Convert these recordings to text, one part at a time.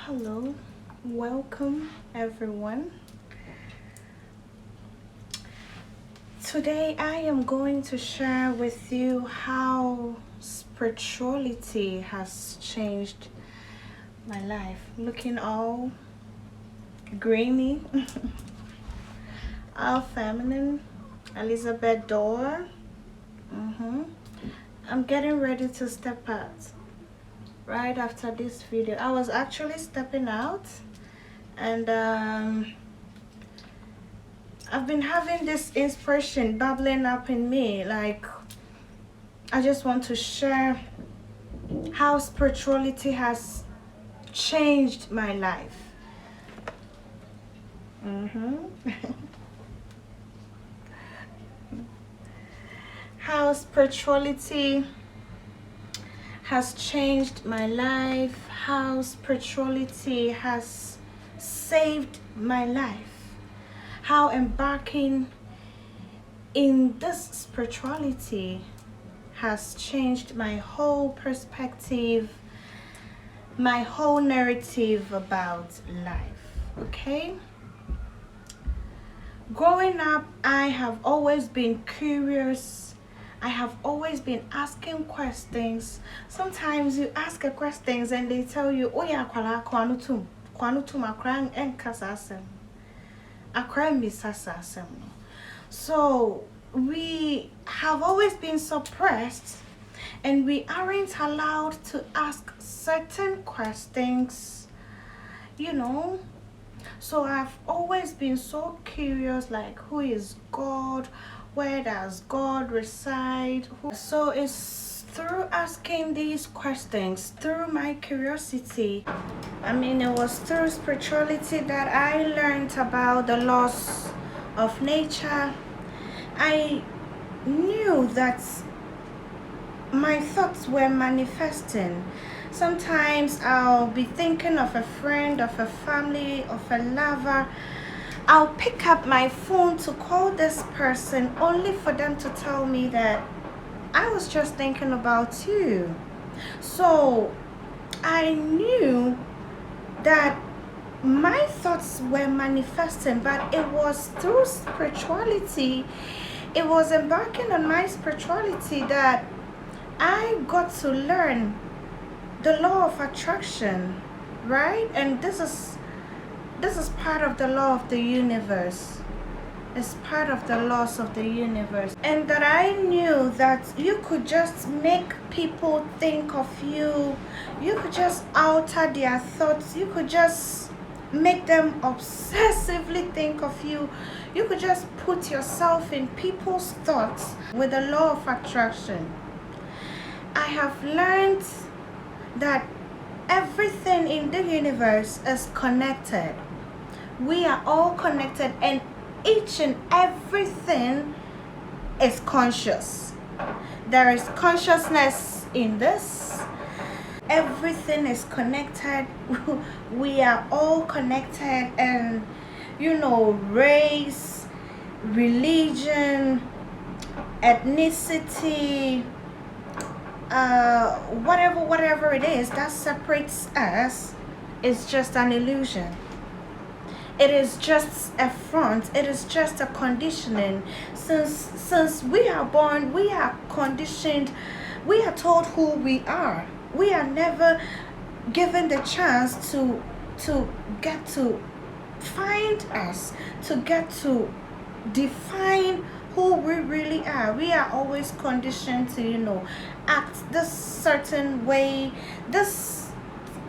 Hello, welcome everyone. Today I am going to share with you how spirituality has changed my life. Looking all grainy, all feminine, Elizabeth Dorr. I'm getting ready to step out right after this video. I was actually stepping out and I've been having this inspiration bubbling up in me, like I just want to share how spirituality has changed my life. How spirituality has changed my life, how spirituality has saved my life, how embarking in this spirituality has changed my whole perspective, my whole narrative about life. Okay? Growing up, I have always been curious. I have always been asking questions. Sometimes you ask a questions and they tell you, "Oh yeah, kwanutum akrang enkasasem, akrang misasasem." So we have always been suppressed, and we aren't allowed to ask certain questions, So I've always been so curious, like, who is God? Where does God reside? So it's through asking these questions, through my curiosity, it was through spirituality that I learned about the laws of nature. I knew that my thoughts were manifesting. Sometimes I'll be thinking of a friend, of a family, of a lover. I'll pick up my phone to call this person only for them to tell me that I was just thinking about you. So I knew that my thoughts were manifesting, but it was through spirituality. It was embarking on my spirituality that I got to learn the law of attraction, right? And this is part of the law of the universe. It's part of the laws of the universe. And that I knew that you could just make people think of you. You could just alter their thoughts. You could just make them obsessively think of you. You could just put yourself in people's thoughts with the law of attraction. I have learned that everything in the universe is connected. We are all connected, and each and everything is conscious. There is consciousness in this. Everything is connected. We are all connected, and race, religion, ethnicity, whatever it is that separates us is just an illusion. It is just a front. It is just a conditioning. Since we are born, we are conditioned. We are told who we are. We are never given the chance to get to find us, to get to define who we really are. We are always conditioned to act this certain way. This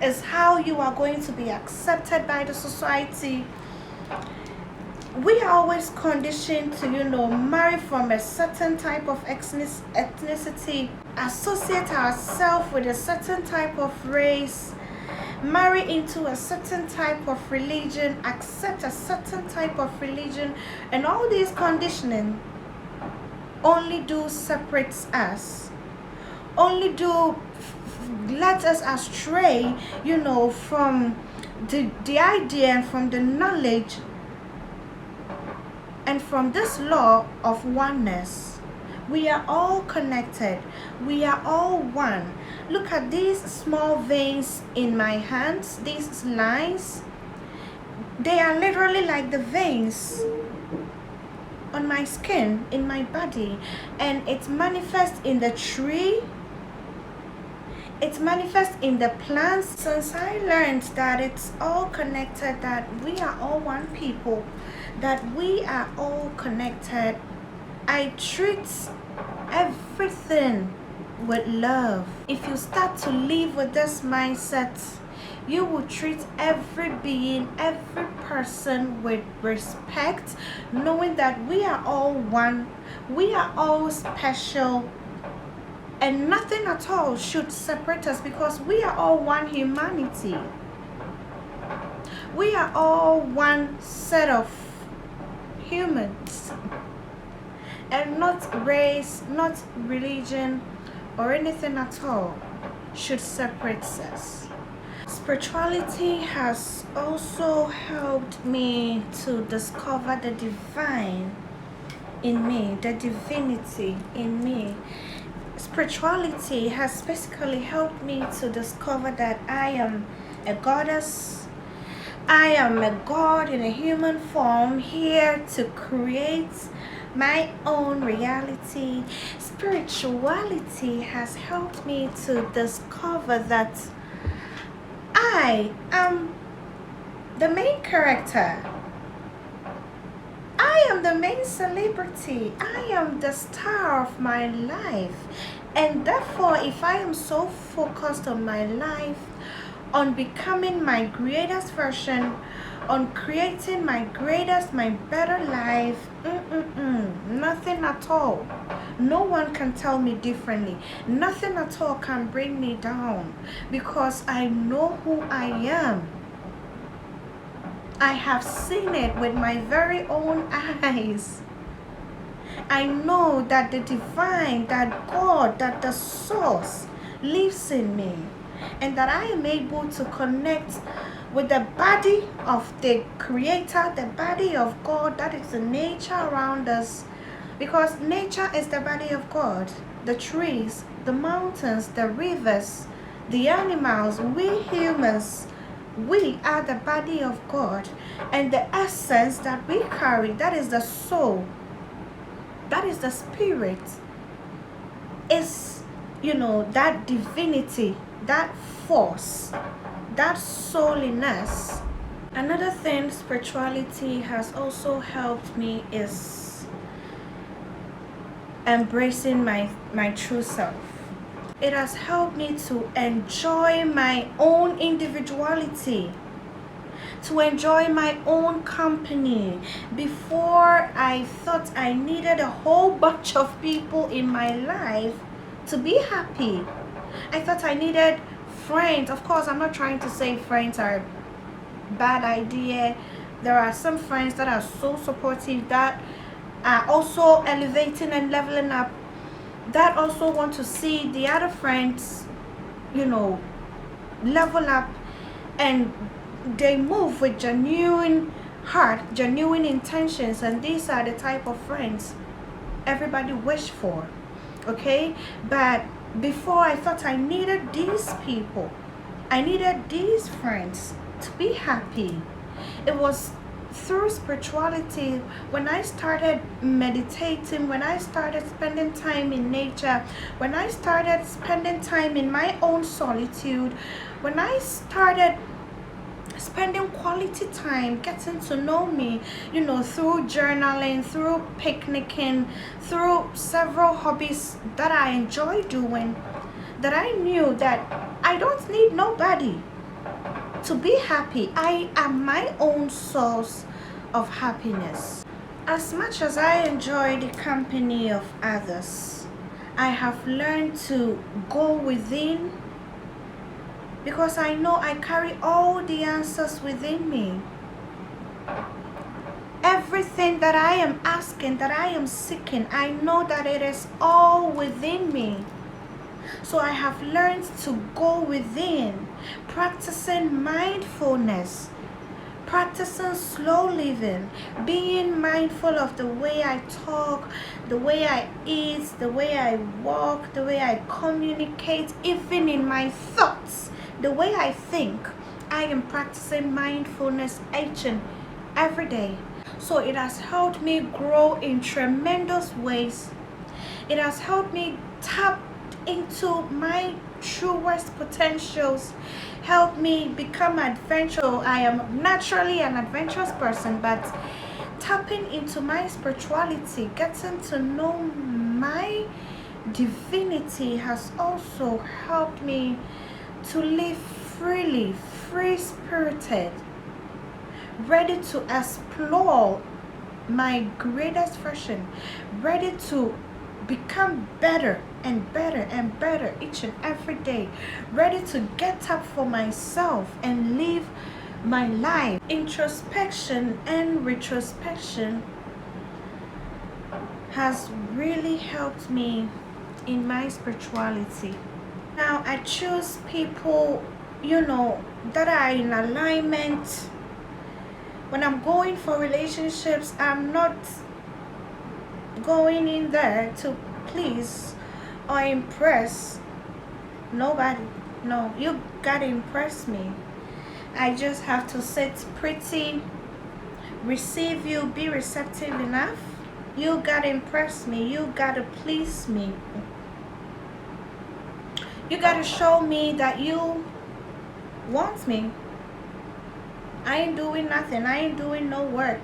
is how you are going to be accepted by the society. We are always conditioned to marry from a certain type of ethnicity, associate ourselves with a certain type of race, marry into a certain type of religion, accept a certain type of religion, and all these conditioning only do separates us, only do let us astray, from the idea and from the knowledge and from this law of oneness. We are all connected. We are all one. Look at these small veins in my hands, these lines. They are literally like the veins on my skin, in my body, and it manifests in the tree. It manifests in the plants. Since I learned that it's all connected, that we are all one people, that we are all connected, I treat everything with love. If you start to live with this mindset, you will treat every being, every person with respect, knowing that we are all one, we are all special, and nothing at all should separate us, because we are all one humanity. We are all one set of humans, and not race, not religion, or anything at all should separate us. Spirituality has also helped me to discover the divine in me, the divinity in me. Spirituality has basically helped me to discover that I am a goddess. I am a god in a human form, here to create my own reality. Spirituality has helped me to discover that I am the main character. I am the main celebrity. I am the star of my life. And therefore, if I am so focused on my life, on becoming my greatest version, on creating my greatest, my better life, nothing at all. No one can tell me differently. Nothing at all can bring me down, because I know who I am. I have seen it with my very own eyes. I know that the divine, that God, that the source lives in me, and that I am able to connect with the body of the Creator, the body of God, that is the nature around us, because nature is the body of God. The trees, the mountains, the rivers, the animals, we humans, we are the body of God, and the essence that we carry, that is the soul, that is the spirit, is, that divinity, that force, that soul in us. Another thing spirituality has also helped me is embracing my true self. It has helped me to enjoy my own individuality, to enjoy my own company. Before, I thought I needed a whole bunch of people in my life to be happy. I thought I needed friends. Of course, I'm not trying to say friends are a bad idea. There are some friends that are so supportive, that are also elevating and leveling up, that also want to see the other friends, level up, and they move with genuine heart, genuine intentions, and these are the type of friends everybody wish for. Okay, but before, I thought I needed these people, I needed these friends to be happy. It was through spirituality, when I started meditating, when I started spending time in nature, when I started spending time in my own solitude, when I started spending quality time getting to know me, through journaling, through picnicking, through several hobbies that I enjoy doing, that I knew that I don't need nobody to be happy. I am my own source of happiness. As much as I enjoy the company of others, I have learned to go within, because I know I carry all the answers within me. Everything that I am asking, that I am seeking, I know that it is all within me. So I have learned to go within, practicing mindfulness, practicing slow living, being mindful of the way I talk, the way I eat, the way I walk, the way I communicate, even in my thoughts, the way I think. I am practicing mindfulness each and every day. So it has helped me grow in tremendous ways. It has helped me tap into my truest potentials, help me become adventurous. I am naturally an adventurous person, but tapping into my spirituality, getting to know my divinity has also helped me to live freely, free-spirited, ready to explore my greatest version, ready to become better and better and better each and every day, ready to get up for myself and live my life. Introspection and retrospection has really helped me in my spirituality. Now I choose people, that are in alignment. When I'm going for relationships, I'm not going in there to please or impress nobody. No, you gotta impress me. I just have to sit pretty, receive you, be receptive enough. You gotta impress me. You gotta please me. You gotta show me that you want me. I ain't doing nothing. I ain't doing no work.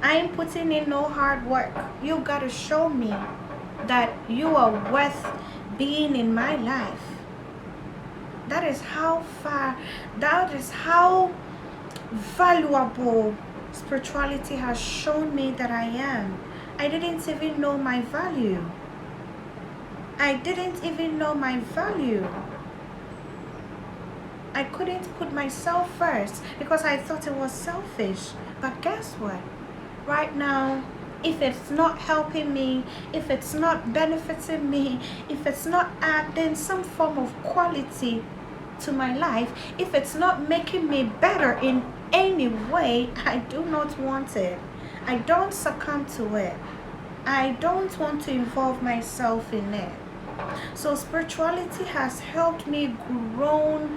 I ain't putting in no hard work. You gotta show me that you are worth being in my life. That is how valuable spirituality has shown me that I am. I didn't even know my value. I didn't even know my value. I couldn't put myself first because I thought it was selfish. But guess what? Right now, if it's not helping me, if it's not benefiting me, if it's not adding some form of quality to my life, if it's not making me better in any way, I do not want it. I don't succumb to it. I don't want to involve myself in it. So spirituality has helped me grow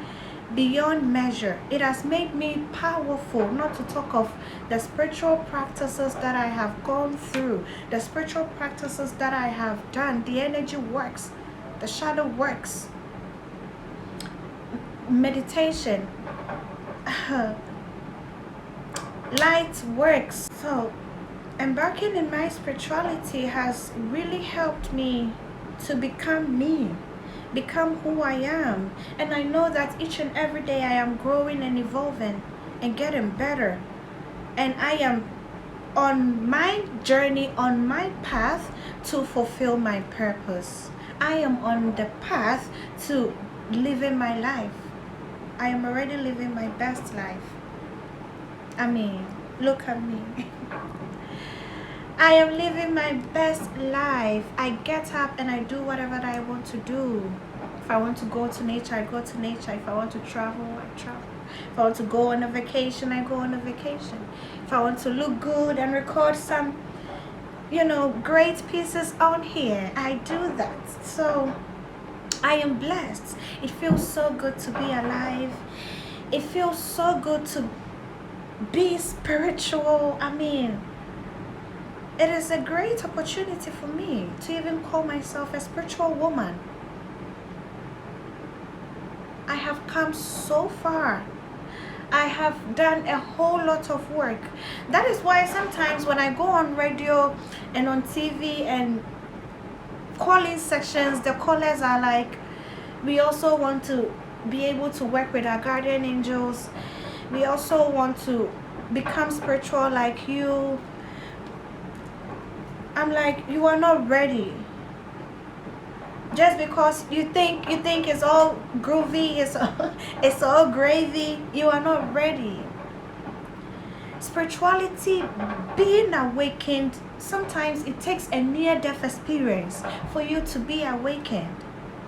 beyond measure. It has made me powerful, not to talk of the spiritual practices that I have gone through, the spiritual practices that I have done, the energy works, the shadow works, meditation, light works. So embarking in my spirituality has really helped me to become me, become who I am. And I know that each and every day I am growing and evolving and getting better. And I am on my journey, on my path to fulfill my purpose. I am on the path to living my life. I am already living my best life. I mean, look at me. I am living my best life. I get up and I do whatever I want to do. If I want to go to nature, I go to nature. If I want to travel, I travel. If I want to go on a vacation, I go on a vacation. If I want to look good and record some, great pieces on here, I do that. So I am blessed. It feels so good to be alive. It feels so good to be spiritual. I mean, it is a great opportunity for me to even call myself a spiritual woman. I have come so far. I have done a whole lot of work. That is why sometimes when I go on radio and on TV and call-in sections, the callers are like, we also want to be able to work with our guardian angels. We also want to become spiritual like you. I'm like, you are not ready. Just because you think it's all groovy, it's all gravy, you are not ready. Spirituality, being awakened, sometimes it takes a near-death experience for you to be awakened.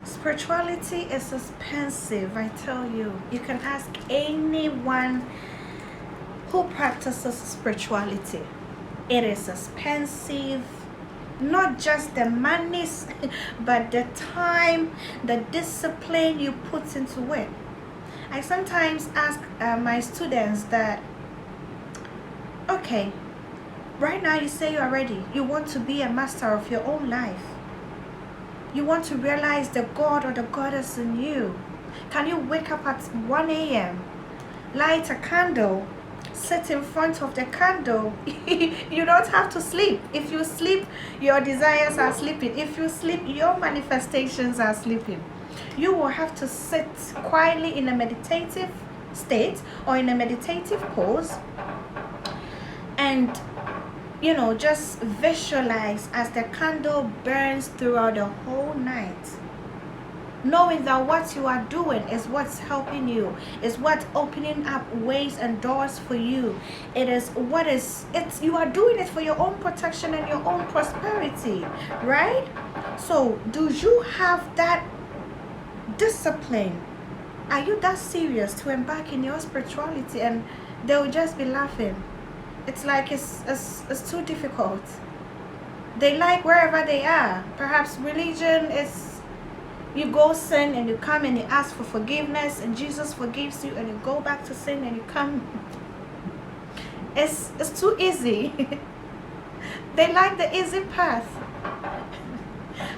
Spirituality is expensive, I tell you. You can ask anyone who practices spirituality. It is expensive, not just the money, but the time, the discipline you put into it. I sometimes ask my students that, okay, right now you say you're ready. You want to be a master of your own life. You want to realize the God or the goddess in you. Can you wake up at 1 a.m., light a candle, sit in front of the candle? You don't have to sleep. If you sleep, your desires are sleeping. If you sleep, your manifestations are sleeping. You will have to sit quietly in a meditative state or in a meditative pose and just visualize as the candle burns throughout the whole night, knowing that what you are doing is what's helping you, is what's opening up ways and doors for you. You are doing it for your own protection and your own prosperity, right? So do you have that discipline? Are you that serious to embark in your spirituality? And they will just be laughing. It's like it's too difficult. They like wherever they are. Perhaps religion is, you go sin and you come and you ask for forgiveness and Jesus forgives you, and you go back to sin and you come. It's too easy. They like the easy path.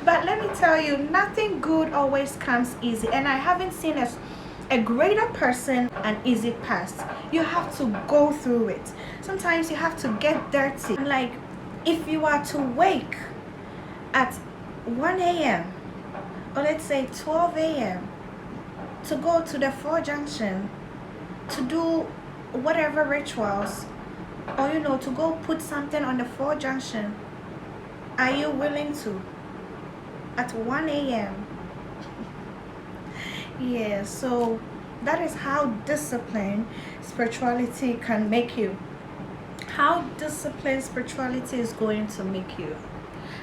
But let me tell you, nothing good always comes easy. And I haven't seen a greater person an easy path. You have to go through it. Sometimes you have to get dirty. Like, if you are to wake at 1 a.m. or let's say 12 a.m. to go to the 4 junction to do whatever rituals, or to go put something on the 4 junction, are you willing to at 1 a.m.? Yeah, so that is how disciplined spirituality can make you. How disciplined spirituality is going to make you.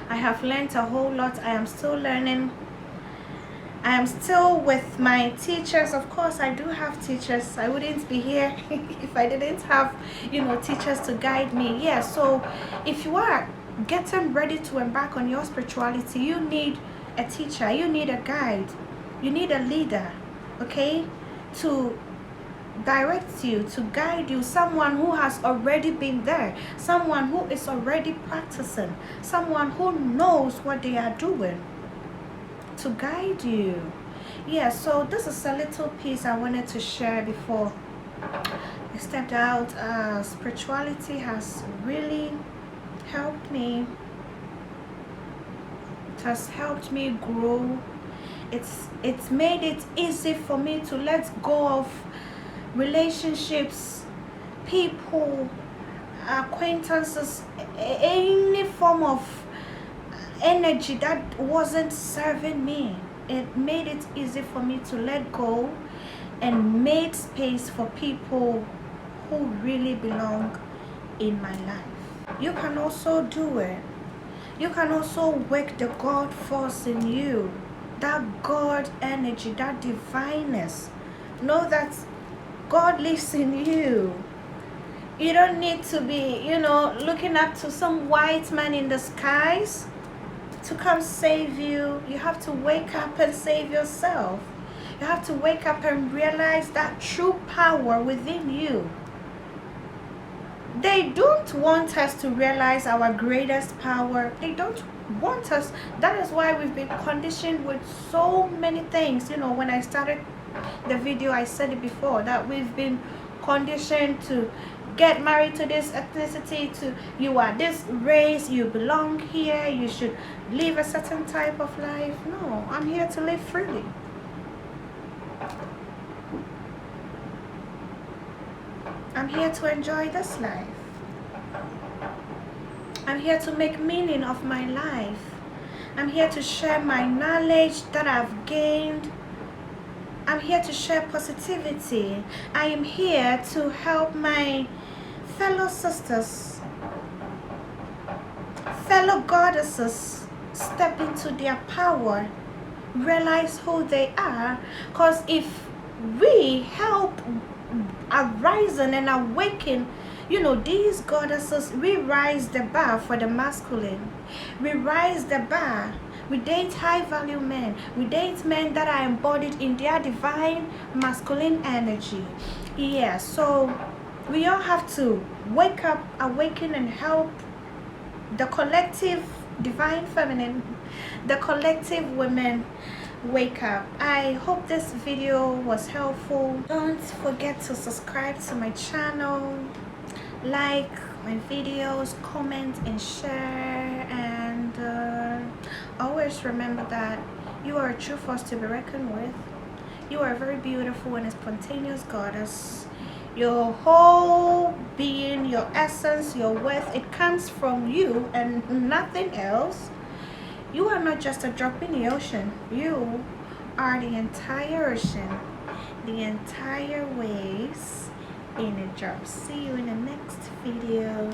I have learned a whole lot. I am still learning. I am still with my teachers. Of course, I do have teachers. I wouldn't be here if I didn't have, teachers to guide me. Yeah, so if you are getting ready to embark on your spirituality, you need a teacher, you need a guide, you need a leader, okay, to direct you, to guide you, someone who has already been there, someone who is already practicing, someone who knows what they are doing to guide you. Yeah, so this is a little piece I wanted to share before I stepped out. Spirituality has really helped me. It has helped me grow. It's made it easy for me to let go of relationships, people, acquaintances, any form of energy that wasn't serving me. It made it easy for me to let go and made space for people who really belong in my life. You can also do it. You can also wake the God force in you, that God energy, that divineness. Know that God lives in you. You don't need to be, looking up to some white man in the skies to come save you. You have to wake up and save yourself. You have to wake up and realize that true power within you. They don't want us to realize our greatest power. They don't want us. That is why we've been conditioned with so many things. When I started the video, I said it before, that we've been conditioned to get married to this ethnicity, to you are this race, you belong here, you should live a certain type of life. No, I'm here to live freely. I'm here to enjoy this life. I'm here to make meaning of my life. I'm here to share my knowledge that I've gained. I'm here to share positivity. I am here to help my fellow sisters, fellow goddesses step into their power, realize who they are. Because if we help arising and awaken, you know, these goddesses, we rise the bar for the masculine. We rise the bar. We date high value men. We date men that are embodied in their divine masculine energy. Yeah, so we all have to wake up, awaken, and help the collective divine feminine, the collective women wake up. I hope this video was helpful. Don't forget to subscribe to my channel, like my videos, comment and share, and always remember that you are a true force to be reckoned with. You are a very beautiful and a spontaneous goddess. Your whole being, your essence, your worth, it comes from you and nothing else. You are not just a drop in the ocean. You are the entire ocean, the entire waves in a drop. See you in the next video.